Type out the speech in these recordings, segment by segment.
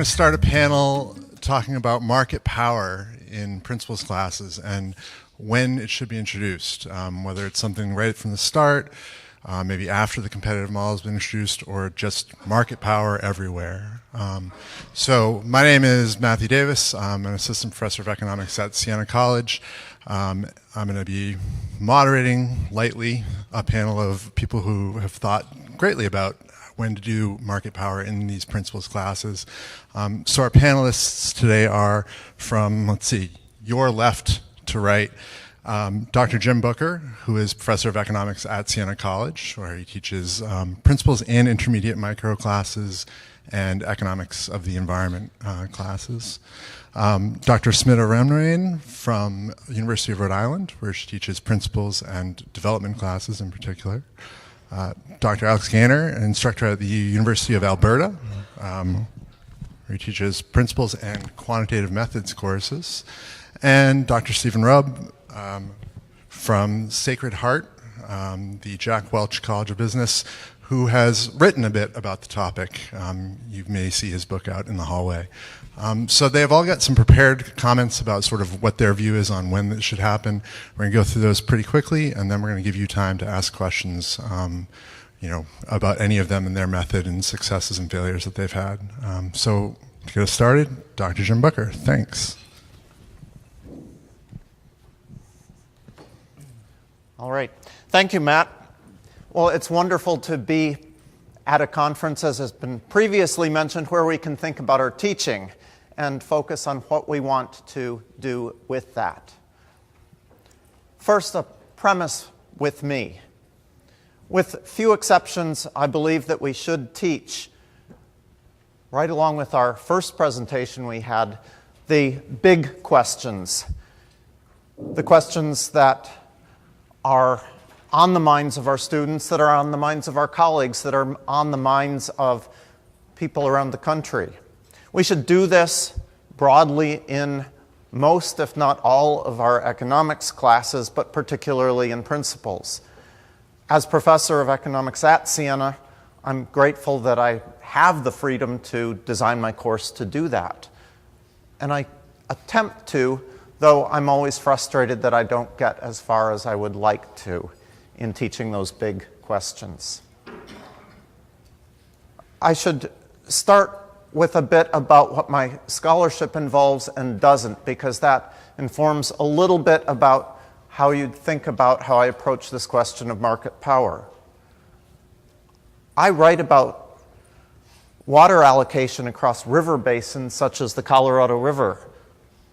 going to start a panel talking about market power in principles classes and when it should be introduced, whether it's something right from the start, maybe after the competitive model has been introduced, or just market power everywhere. So my name is Matthew Davis. I'm an assistant professor of economics at Siena College. I'm going to be moderating lightly a panel of people who have thought greatly about when to do market power in these principles classes. So our panelists today are from, let's see, your left to right, Dr. Jim Booker, who is professor of economics at Siena College, where he teaches principles and intermediate micro classes and economics of the environment classes. Dr. Smita Ramnarayan from University of Rhode Island, where she teaches principles and development classes in particular. Dr. Alex Gaynor, an instructor at the University of Alberta, where he teaches principles and quantitative methods courses. And Dr. Stephen Rubb from Sacred Heart, the Jack Welch College of Business, who has written a bit about the topic. You may see his book out in the hallway. So they have all got some prepared comments about sort of what their view is on when this should happen. We're going to go through those pretty quickly, and then we're going to give you time to ask questions about any of them and their method and successes and failures that they've had. So to get us started, Dr. Jim Booker, thanks. All right. Thank you, Matt. Well, it's wonderful to be at a conference, as has been previously mentioned, where we can think about our teaching and focus on what we want to do with that. First, a premise with me. With few exceptions, I believe that we should teach, right along with our first presentation we had, the big questions. The questions that are on the minds of our students, that are on the minds of our colleagues, that are on the minds of people around the country. We should do this broadly in most, if not all, of our economics classes, but particularly in principles. As professor of economics at Siena, I'm grateful that I have the freedom to design my course to do that. And I attempt to, though I'm always frustrated that I don't get as far as I would like to in teaching those big questions. I should start with a bit about what my scholarship involves and doesn't, because that informs a little bit about how you'd think about how I approach this question of market power. I write about water allocation across river basins such as the Colorado River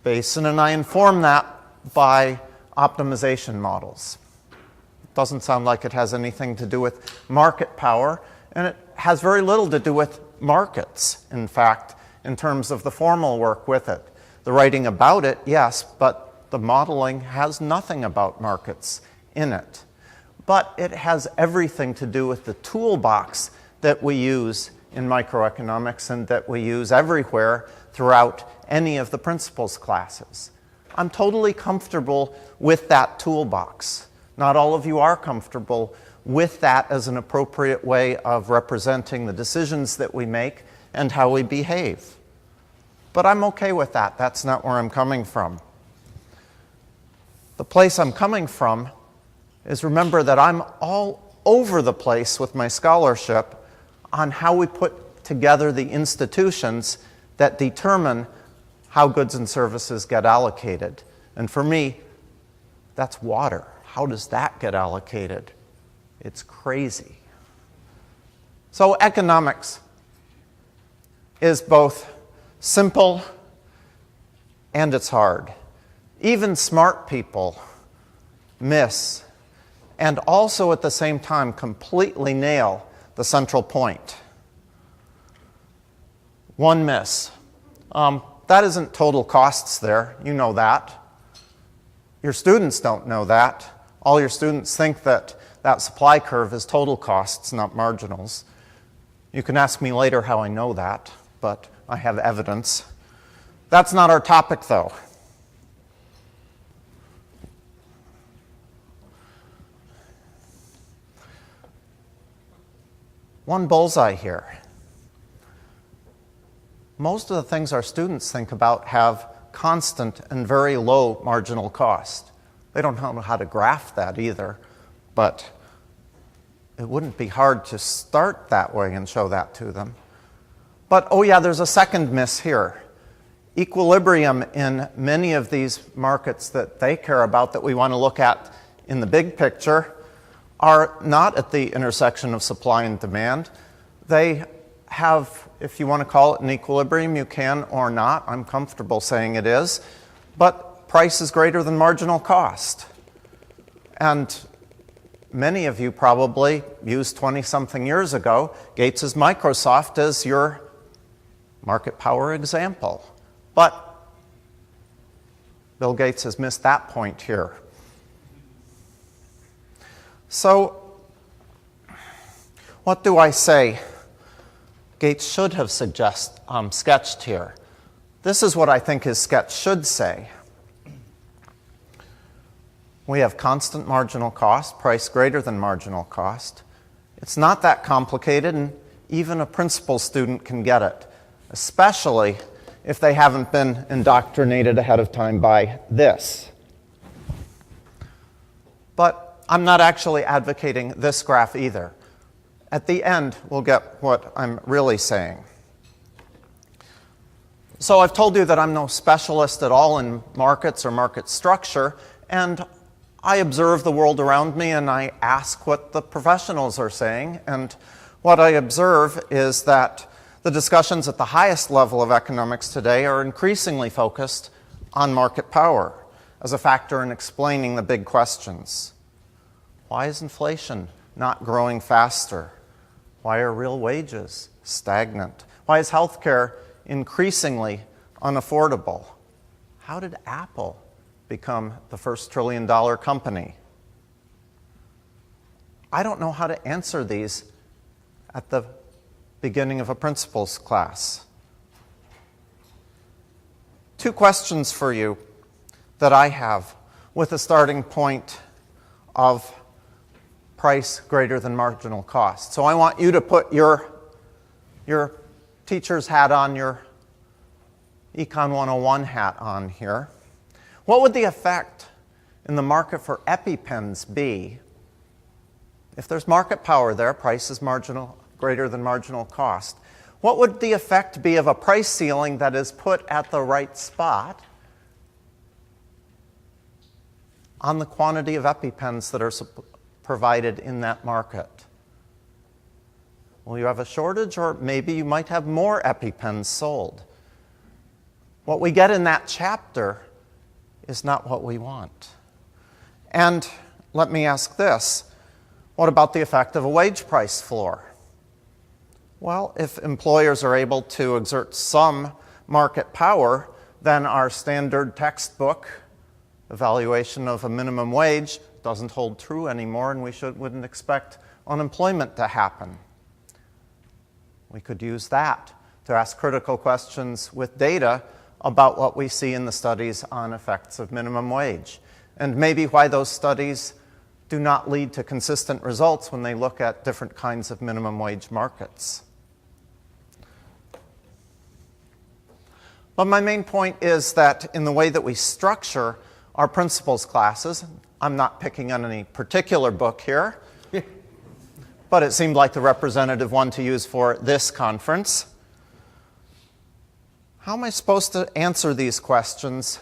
Basin, and I inform that by optimization models. It doesn't sound like it has anything to do with market power, and it has very little to do with markets, in fact, in terms of the formal work with it. The writing about it, yes, but the modeling has nothing about markets in it. But it has everything to do with the toolbox that we use in microeconomics and that we use everywhere throughout any of the principles classes. I'm totally comfortable with that toolbox. Not all of you are comfortable with that as an appropriate way of representing the decisions that we make and how we behave. But I'm okay with that. That's not where I'm coming from. The place I'm coming from is, remember that I'm all over the place with my scholarship on how we put together the institutions that determine how goods and services get allocated. And for me, that's water. How does that get allocated? It's crazy. So economics is both simple and it's hard. Even smart people miss and also at the same time completely nail the central point. One miss. That isn't total costs there. You know that. Your students don't know that. All your students think that that supply curve is total costs, not marginals. You can ask me later how I know that, but I have evidence. That's not our topic, though. One bullseye here. most of the things our students think about have constant and very low marginal cost. They don't know how to graph that either, but it wouldn't be hard to start that way and show that to them. But, oh yeah, there's a second miss here. Equilibrium in many of these markets that they care about, that we want to look at in the big picture, are not at the intersection of supply and demand. They have, if you want to call it an equilibrium, you can or not. I'm comfortable saying it is. But price is greater than marginal cost. And many of you probably used 20-something years ago Gates's Microsoft as your market power example. But Bill Gates has missed that point here. So, what do I say Gates should have sketched here? This is what I think his sketch should say. We have constant marginal cost, price greater than marginal cost. It's not that complicated, and even a principal student can get it, especially if they haven't been indoctrinated ahead of time by this. But I'm not actually advocating this graph either. At the end, we'll get what I'm really saying. So I've told you that I'm no specialist at all in markets or market structure, and I observe the world around me and I ask what the professionals are saying. And what I observe is that the discussions at the highest level of economics today are increasingly focused on market power as a factor in explaining the big questions. Why is inflation not growing faster? Why are real wages stagnant? Why is healthcare increasingly unaffordable? How did Apple become the first trillion-dollar company? I don't know how to answer these at the beginning of a principles class. Two questions for you that I have with a starting point of price greater than marginal cost. So I want you to put your teacher's hat on, your Econ 101 hat on here. What would the effect in the market for EpiPens be if there's market power there, price is greater than marginal cost? What would the effect be of a price ceiling that is put at the right spot on the quantity of EpiPens that are provided in that market? Will you have a shortage, or maybe you might have more EpiPens sold? What we get in that chapter is not what we want. And let me ask this. What about the effect of a wage price floor? Well, if employers are able to exert some market power, then our standard textbook evaluation of a minimum wage doesn't hold true anymore, and we wouldn't expect unemployment to happen. We could use that to ask critical questions with data about what we see in the studies on effects of minimum wage, and maybe why those studies do not lead to consistent results when they look at different kinds of minimum wage markets. But my main point is that in the way that we structure our principles classes, I'm not picking on any particular book here, but it seemed like the representative one to use for this conference. How am I supposed to answer these questions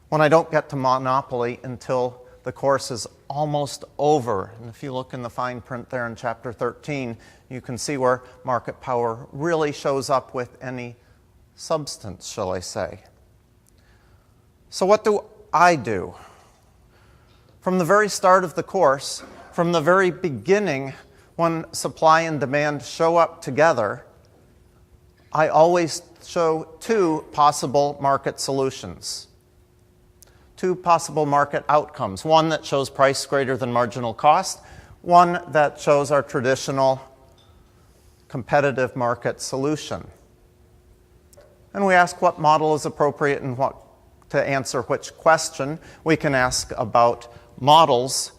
when I don't get to Monopoly until the course is almost over? And if you look in the fine print there in Chapter 13, you can see where market power really shows up with any substance, shall I say. So what do I do? From the very start of the course, from the very beginning, when supply and demand show up together, I always show two possible market solutions, two possible market outcomes. One that shows price greater than marginal cost, one that shows our traditional competitive market solution. And we ask what model is appropriate and what to answer which question. We can ask about models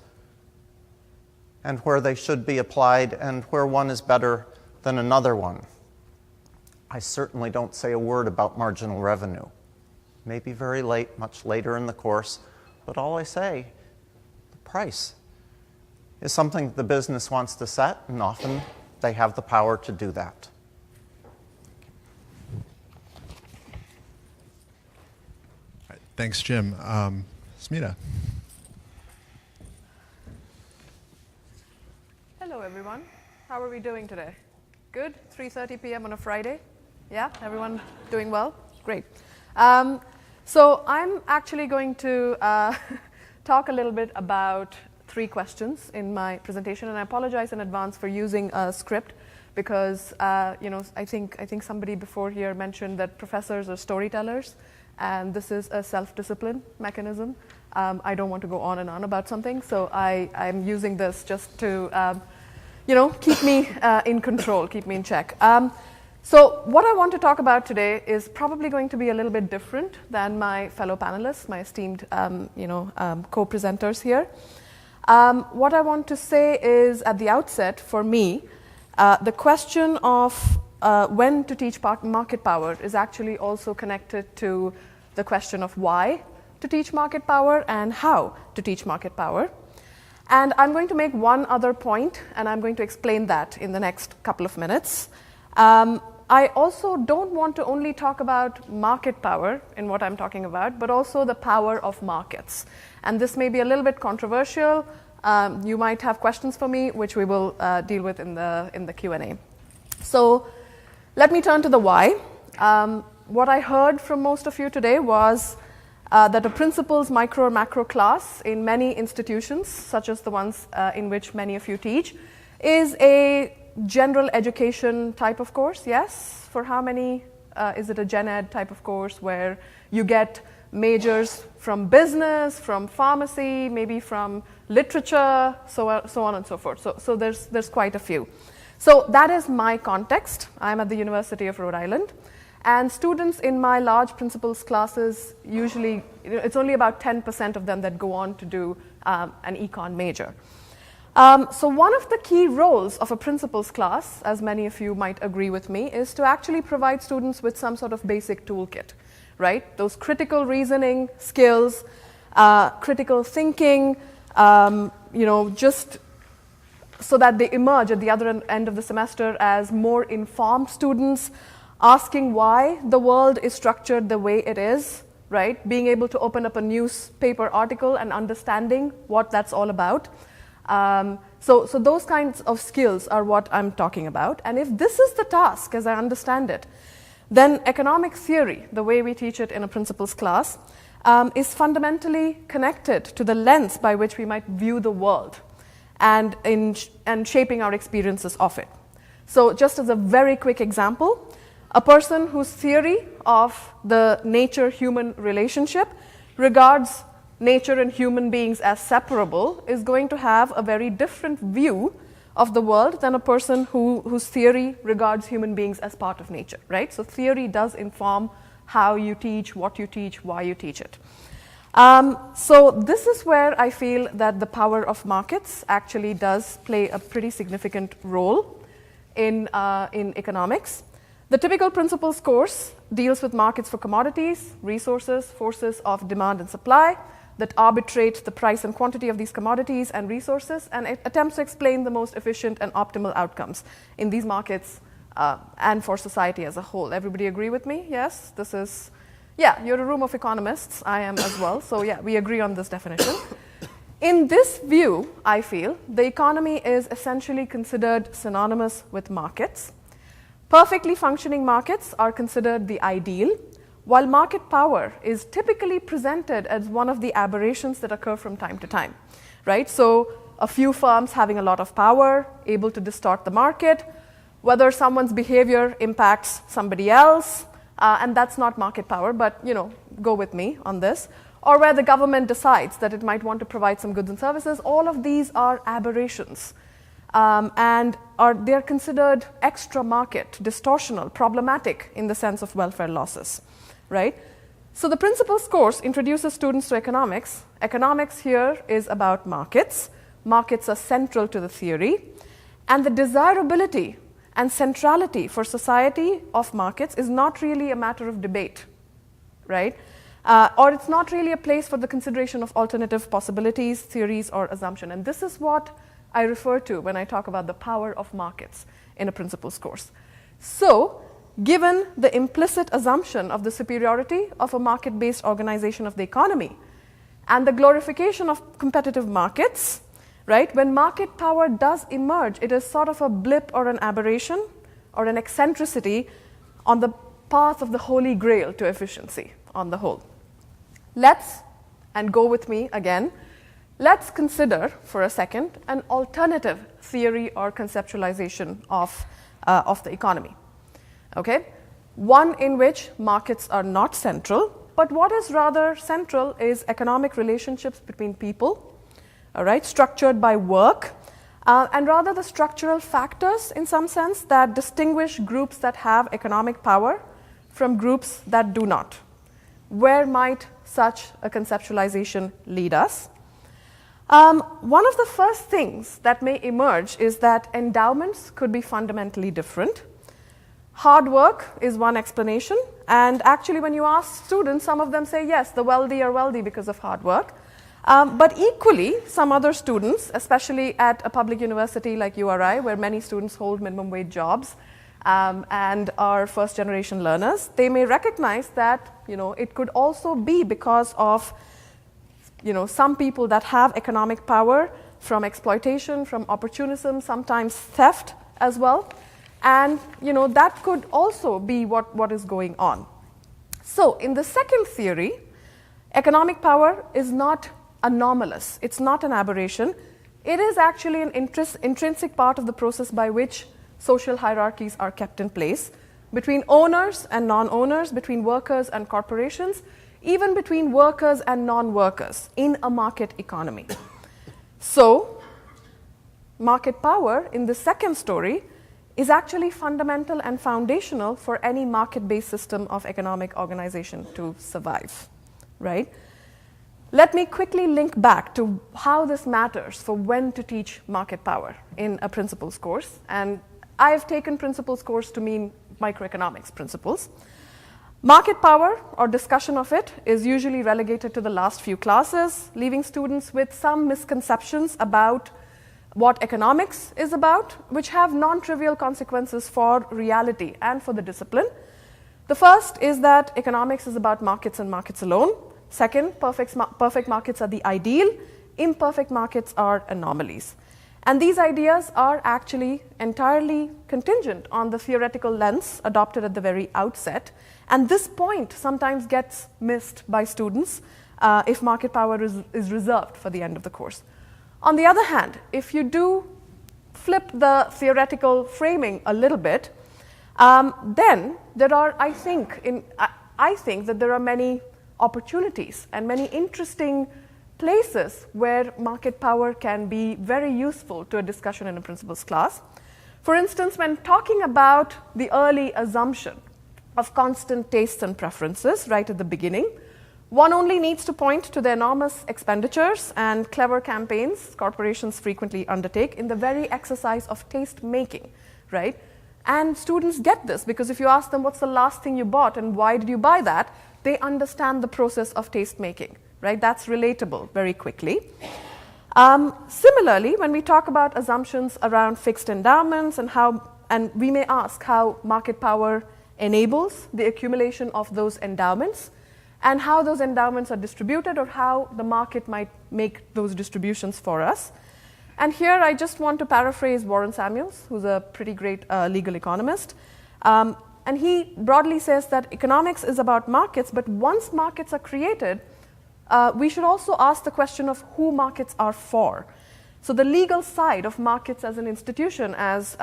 and where they should be applied and where one is better than another one. I certainly don't say a word about marginal revenue. Maybe very late, much later in the course, but all I say, the price, is something the business wants to set, and often they have the power to do that. All right, thanks, Jim. Smita. Hello, everyone. How are we doing today? Good? 3:30 p.m. on a Friday? Yeah? Everyone doing well? Great. So I'm actually going to talk a little bit about 3 questions in my presentation, and I apologize in advance for using a script because I think somebody before here mentioned that professors are storytellers, and this is a self-discipline mechanism. I don't want to go on and on about something, so I'm using this just to keep me in control, keep me in check. So what I want to talk about today is probably going to be a little bit different than my fellow panelists, my esteemed co-presenters here. What I want to say is, at the outset, for me, the question of when to teach market power is actually also connected to the question of why to teach market power and how to teach market power. And I'm going to make one other point, and I'm going to explain that in the next couple of minutes. I also don't want to only talk about market power in what I'm talking about, but also the power of markets. And this may be a little bit controversial. You might have questions for me, which we will deal with in the Q&A. So let me turn to the why. What I heard from most of you today was that a principles micro or macro class in many institutions, such as the ones in which many of you teach, is a general education type of course, yes? For how many is it a gen ed type of course where you get majors from business, from pharmacy, maybe from literature, so on and so forth. So there's quite a few. So that is my context. I'm at the University of Rhode Island. And students in my large principles classes, usually, it's only about 10% of them that go on to do an econ major. So one of the key roles of a principles class, as many of you might agree with me, is to actually provide students with some sort of basic toolkit, right? Those critical reasoning skills, critical thinking, just so that they emerge at the other end of the semester as more informed students, asking why the world is structured the way it is, right? Being able to open up a newspaper article and understanding what that's all about. So those kinds of skills are what I'm talking about. And if this is the task, as I understand it, then economic theory, the way we teach it in a principles class, is fundamentally connected to the lens by which we might view the world and shaping our experiences of it. So just as a very quick example, a person whose theory of the nature-human relationship regards nature and human beings as separable is going to have a very different view of the world than a person whose theory regards human beings as part of nature, right? So theory does inform how you teach, what you teach, why you teach it. So this is where I feel that the power of markets actually does play a pretty significant role in economics. The typical principles course deals with markets for commodities, resources, forces of demand and supply that arbitrate the price and quantity of these commodities and resources, and it attempts to explain the most efficient and optimal outcomes in these markets and for society as a whole. Everybody agree with me? Yes? This is, yeah, you're a room of economists. I am as well. So yeah, we agree on this definition. In this view, I feel, the economy is essentially considered synonymous with markets. Perfectly functioning markets are considered the ideal, while market power is typically presented as one of the aberrations that occur from time to time, right? So a few firms having a lot of power, able to distort the market, whether someone's behavior impacts somebody else, and that's not market power, but go with me on this, or where the government decides that it might want to provide some goods and services. All of these are aberrations. And they're considered extra market, distortional, problematic in the sense of welfare losses, right? So the principles course introduces students to economics. Economics here is about markets. Markets are central to the theory. And the desirability and centrality for society of markets is not really a matter of debate, right? Or it's not really a place for the consideration of alternative possibilities, theories, or assumption. And this is what I refer to when I talk about the power of markets in a principles course. So, given the implicit assumption of the superiority of a market-based organization of the economy and the glorification of competitive markets, right, when market power does emerge, it is sort of a blip or an aberration or an eccentricity on the path of the holy grail to efficiency on the whole. Let's, and go with me again, let's consider for a second an alternative theory or conceptualization of the economy. Okay? One in which markets are not central, but what is rather central is economic relationships between people, all right, structured by work, and rather the structural factors in some sense that distinguish groups that have economic power from groups that do not. Where might such a conceptualization lead us? One of the first things that may emerge is that endowments could be fundamentally different. Hard work is one explanation, and actually when you ask students, some of them say yes, the wealthy are wealthy because of hard work. But equally, some other students, especially at a public university like URI, where many students hold minimum wage jobs and are first generation learners, they may recognize that it could also be because of some people that have economic power from exploitation, from opportunism, sometimes theft as well. And that could also be what is going on. So in the second theory, economic power is not anomalous. It's not an aberration. It is actually an intrinsic part of the process by which social hierarchies are kept in place between owners and non-owners, between workers and corporations, even between workers and non-workers in a market economy. So, market power in the second story is actually fundamental and foundational for any market-based system of economic organization to survive, right? Let me quickly link back to how this matters for when to teach market power in a principles course. And I've taken principles course to mean microeconomics principles. Market power or discussion of it is usually relegated to the last few classes, leaving students with some misconceptions about what economics is about, which have non-trivial consequences for reality and for the discipline. The first is that economics is about markets and markets alone. Second, perfect markets are the ideal, imperfect markets are anomalies. And these ideas are actually entirely contingent on the theoretical lens adopted at the very outset. And this point sometimes gets missed by students if market power is reserved for the end of the course. On the other hand, if you do flip the theoretical framing a little bit, then there are, I think that there are many opportunities and many interesting places where market power can be very useful to a discussion in a principles class. For instance, when talking about the early assumption of constant tastes and preferences right at the beginning, one only needs to point to the enormous expenditures and clever campaigns corporations frequently undertake in the very exercise of taste making, right? And students get this because if you ask them what's the last thing you bought and why did you buy that, they understand the process of taste making, right? That's relatable very quickly. Similarly, when we talk about assumptions around fixed endowments and we may ask how market power enables the accumulation of those endowments and how those endowments are distributed or how the market might make those distributions for us. And here I just want to paraphrase Warren Samuels, who's a pretty great legal economist. And he broadly says that economics is about markets, but once markets are created, we should also ask the question of who markets are for. So the legal side of markets as an institution, as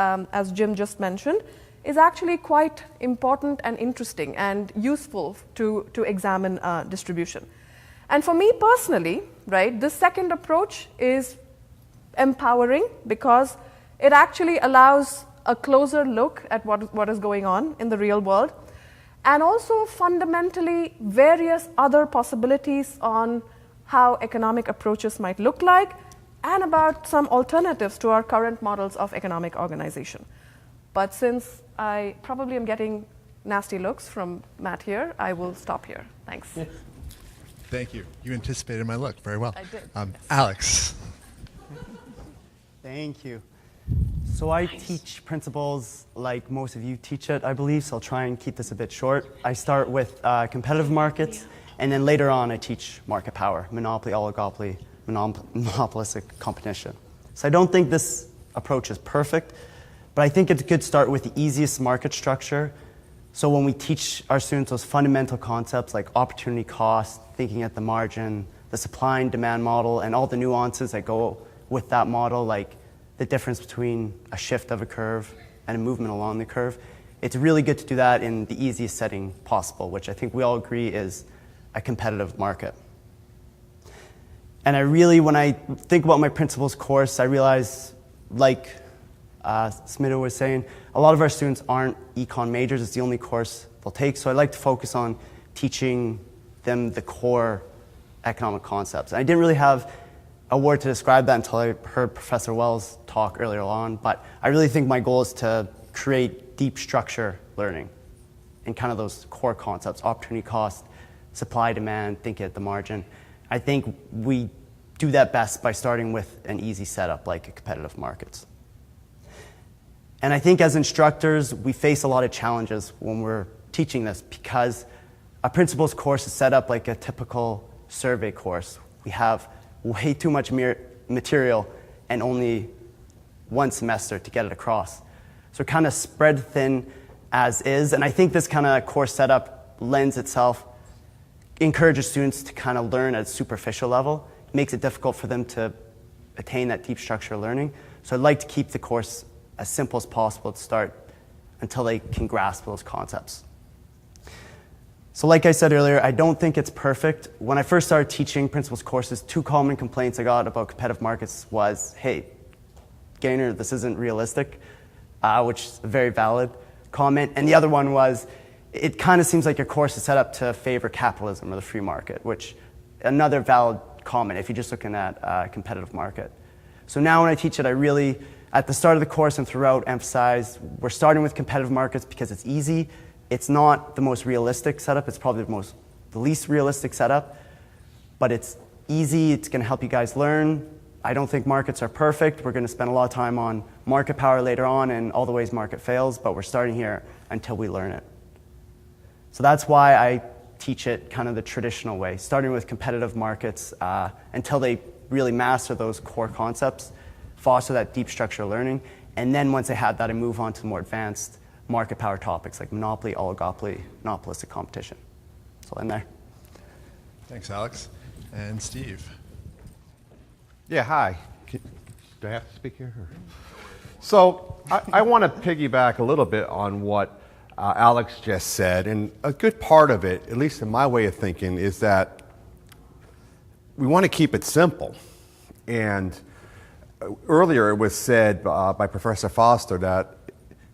Jim just mentioned, is actually quite important and interesting and useful to examine distribution. And for me personally, right, this second approach is empowering because it actually allows a closer look at what is going on in the real world and also fundamentally various other possibilities on how economic approaches might look like and about some alternatives to our current models of economic organization. But since I probably am getting nasty looks from Matt here, I will stop here. Thanks. Thank you. You anticipated my look very well. I did. Yes. Alex. Thank you. So I teach principles like most of you teach it, I believe, so I'll try and keep this a bit short. I start with competitive markets, and then later on I teach market power, monopoly, oligopoly, monopolistic competition. So I don't think this approach is perfect, but I think it's a good start with the easiest market structure. So when we teach our students those fundamental concepts like opportunity cost, thinking at the margin, the supply and demand model, and all the nuances that go with that model, like the difference between a shift of a curve and a movement along the curve, it's really good to do that in the easiest setting possible, which I think we all agree is a competitive market. And I really, when I think about my principles course, I realize, like Smita was saying, a lot of our students aren't econ majors. It's the only course they'll take. So I like to focus on teaching them the core economic concepts. I didn't really have a word to describe that until I heard Professor Wells talk earlier on, but I really think my goal is to create deep structure learning in kind of those core concepts, opportunity cost, supply, demand, thinking at the margin. I think we do that best by starting with an easy setup like a competitive markets. And I think as instructors, we face a lot of challenges when we're teaching this because a principles course is set up like a typical survey course. We have way too much material and only one semester to get it across. So kind of spread thin as is. And I think this kind of course setup lends itself, encourages students to kind of learn at a superficial level, makes it difficult for them to attain that deep structure learning. So I'd like to keep the course as simple as possible to start until they can grasp those concepts. So like I said earlier, I don't think it's perfect. When I first started teaching principles courses, 2 common complaints I got about competitive markets was, hey, Gaynor, this isn't realistic, which is a very valid comment. And the other one was, it kind of seems like your course is set up to favor capitalism or the free market, which another valid comment if you're just looking at a competitive market. So now when I teach it, I really, at the start of the course and throughout, emphasize we're starting with competitive markets because it's easy. It's not the most realistic setup. It's probably the least realistic setup, but it's easy. It's going to help you guys learn. I don't think markets are perfect. We're going to spend a lot of time on market power later on and all the ways market fails, but we're starting here until we learn it. So that's why I teach it kind of the traditional way, starting with competitive markets until they really master those core concepts, foster that deep structure learning, and then once they have that, I move on to more advanced market power topics like monopoly, oligopoly, monopolistic competition. So I'll end there. Thanks, Alex. And Steve. Yeah, hi. Do I have to speak here? So I want to piggyback a little bit on what Alex just said, and a good part of it, at least in my way of thinking, is that we want to keep it simple. And earlier it was said by Professor Foster that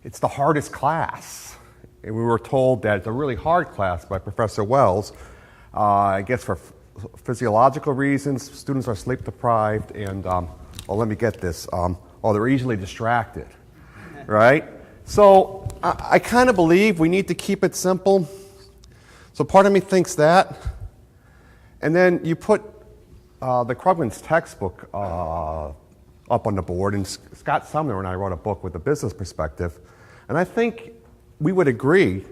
it's the hardest class. And we were told that it's a really hard class by Professor Wells. I guess for physiological reasons, students are sleep deprived, and, well, let me get this, they're easily distracted, right? So I kind of believe we need to keep it simple. So part of me thinks that. And then you put the Krugman's textbook up on the board, and Scott Sumner and I wrote a book with a business perspective. And I think we would agree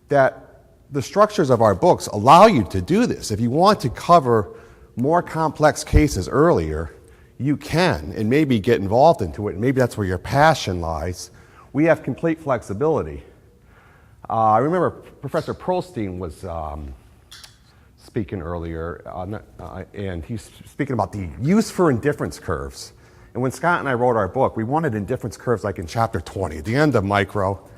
that the structures of our books allow you to do this. If you want to cover more complex cases earlier, you can, and maybe get involved into it, and maybe that's where your passion lies. We have complete flexibility. I remember Professor Perlstein was speaking earlier, and he's speaking about the use for indifference curves. And when Scott and I wrote our book, we wanted indifference curves like in chapter 20, at the end of micro.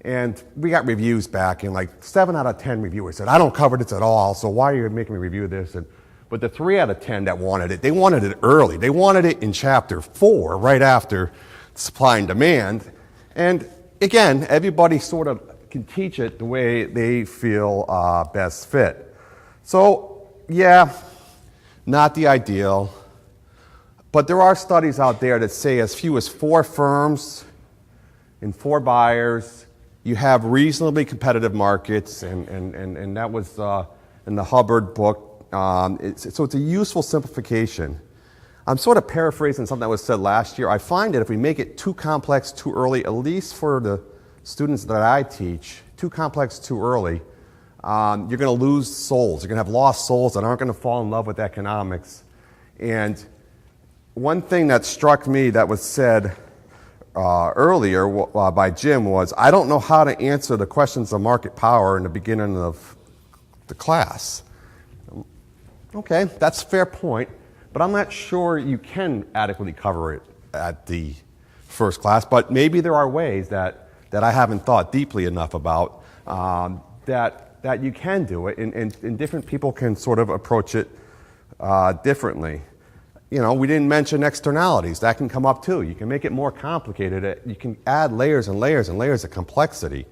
And we got reviews back, and like 7 out of 10 reviewers said, I don't cover this at all, so why are you making me review this? But the 3 out of 10 that wanted it, they wanted it early. They wanted it in chapter 4, right after supply and demand. And again, everybody sort of can teach it the way they feel best fit. So, yeah, not the ideal. But there are studies out there that say as few as 4 firms and 4 buyers, you have reasonably competitive markets, and that was in the Hubbard book. So it's a useful simplification. I'm sort of paraphrasing something that was said last year. I find that if we make it too complex too early, at least for the students that I teach, too complex too early, you're going to lose souls. You're going to have lost souls that aren't going to fall in love with economics. And one thing that struck me that was said earlier by Jim was, I don't know how to answer the questions of market power in the beginning of the class. Okay, that's a fair point, but I'm not sure you can adequately cover it at the first class, but maybe there are ways that I haven't thought deeply enough about that you can do it, and different people can sort of approach it differently. You know, we didn't mention externalities. That can come up too. You can make it more complicated. You can add layers and layers and layers of complexity.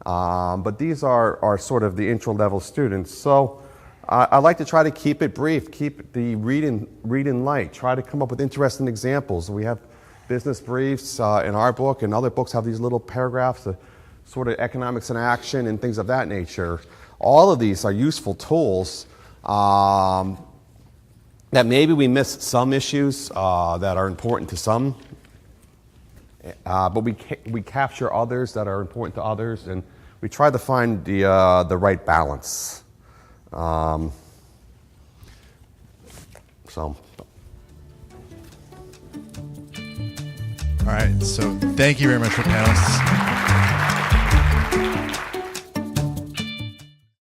But these are sort of the intro-level students. So I like to try to keep it brief, keep the reading light, try to come up with interesting examples. We have business briefs in our book, and other books have these little paragraphs of sort of economics in action and things of that nature. All of these are useful tools that maybe we miss some issues that are important to some, but we capture others that are important to others, and we try to find the right balance. All right, so thank you very much for panelists.